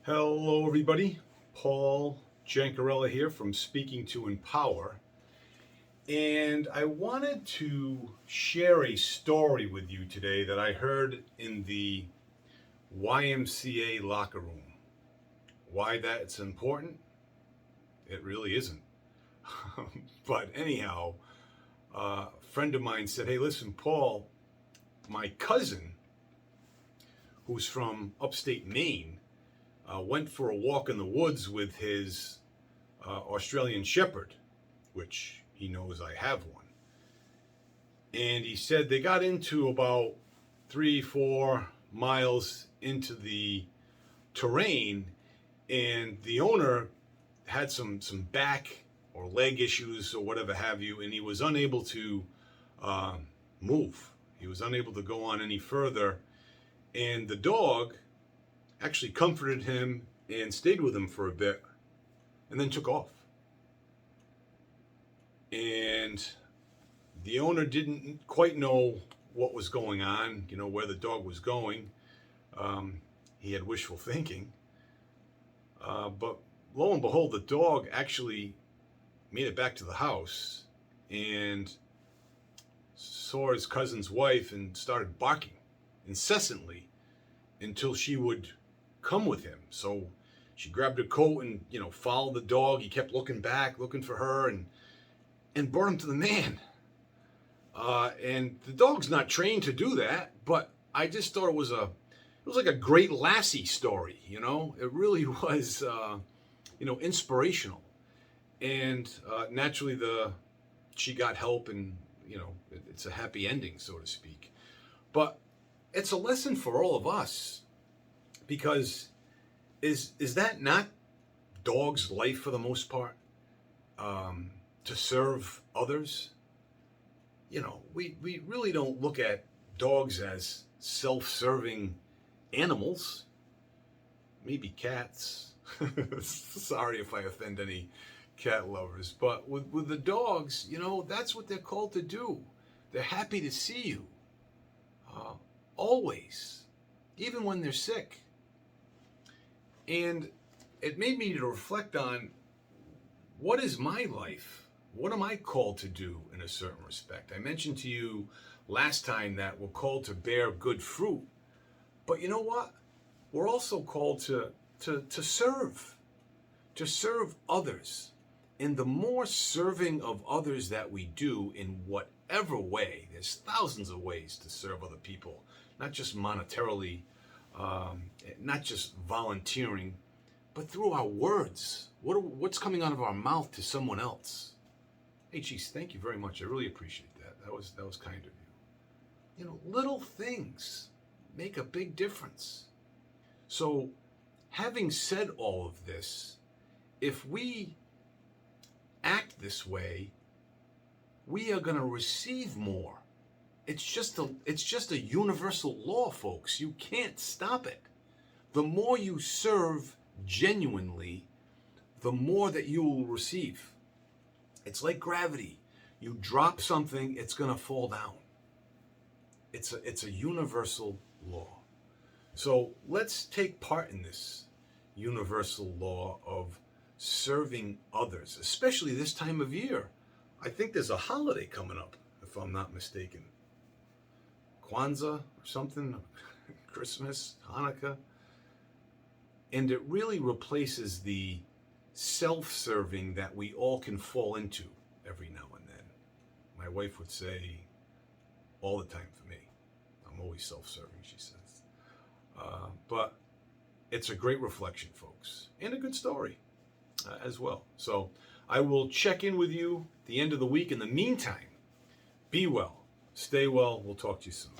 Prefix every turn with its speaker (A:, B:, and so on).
A: Hello, everybody. Paul Jancarella here from Speaking to Empower. And I wanted to share a story with you today that I heard in the YMCA locker room. Why that's important? It really isn't. But anyhow, a friend of mine said, "Hey, listen, Paul, my cousin, who's from upstate Maine, went for a walk in the woods with his Australian Shepherd, which he knows I have one. And he said they got into about 3-4 miles into the terrain, and the owner had some back or leg issues or whatever have you, and he was unable to move. He was unable to go on any further, and the dog actually comforted him and stayed with him for a bit and then took off. And the owner didn't quite know what was going on, where the dog was going. He had wishful thinking. But lo and behold, the dog actually made it back to the house and saw his cousin's wife and started barking incessantly until she would come with him. So she grabbed her coat and, followed the dog. He kept looking back, looking for her, and brought him to the man. And the dog's not trained to do that, but I just thought it was like a great Lassie story, It really was, inspirational. And naturally she got help, and, it's a happy ending, so to speak. But it's a lesson for all of us, because is that not dog's life for the most part? To serve others? We really don't look at dogs as self-serving animals. Maybe cats. Sorry if I offend any cat lovers. But with the dogs, that's what they're called to do. They're happy to see you. Always. Even when they're sick. And it made me to reflect on, what is my life? What am I called to do in a certain respect? I mentioned to you last time that we're called to bear good fruit. But you know what? We're also called to serve others. And the more serving of others that we do in whatever way, there's thousands of ways to serve other people, not just monetarily, not just volunteering, but through our words. What's coming out of our mouth to someone else? Hey, geez, thank you very much. I really appreciate that. That was kind of you. Little things make a big difference. So, having said all of this, if we act this way, we are going to receive more. It's just a universal law, folks. You can't stop it. The more you serve genuinely, the more that you will receive. It's like gravity. You drop something, it's going to fall down. It's a universal law. So let's take part in this universal law of serving others, especially this time of year. I think there's a holiday coming up, if I'm not mistaken. Kwanzaa or something, Christmas, Hanukkah. And it really replaces the self-serving that we all can fall into every now and then. My wife would say, all the time for me. I'm always self-serving, she says. But it's a great reflection, folks, and a good story as well. So I will check in with you at the end of the week. In the meantime, be well, stay well. We'll talk to you soon.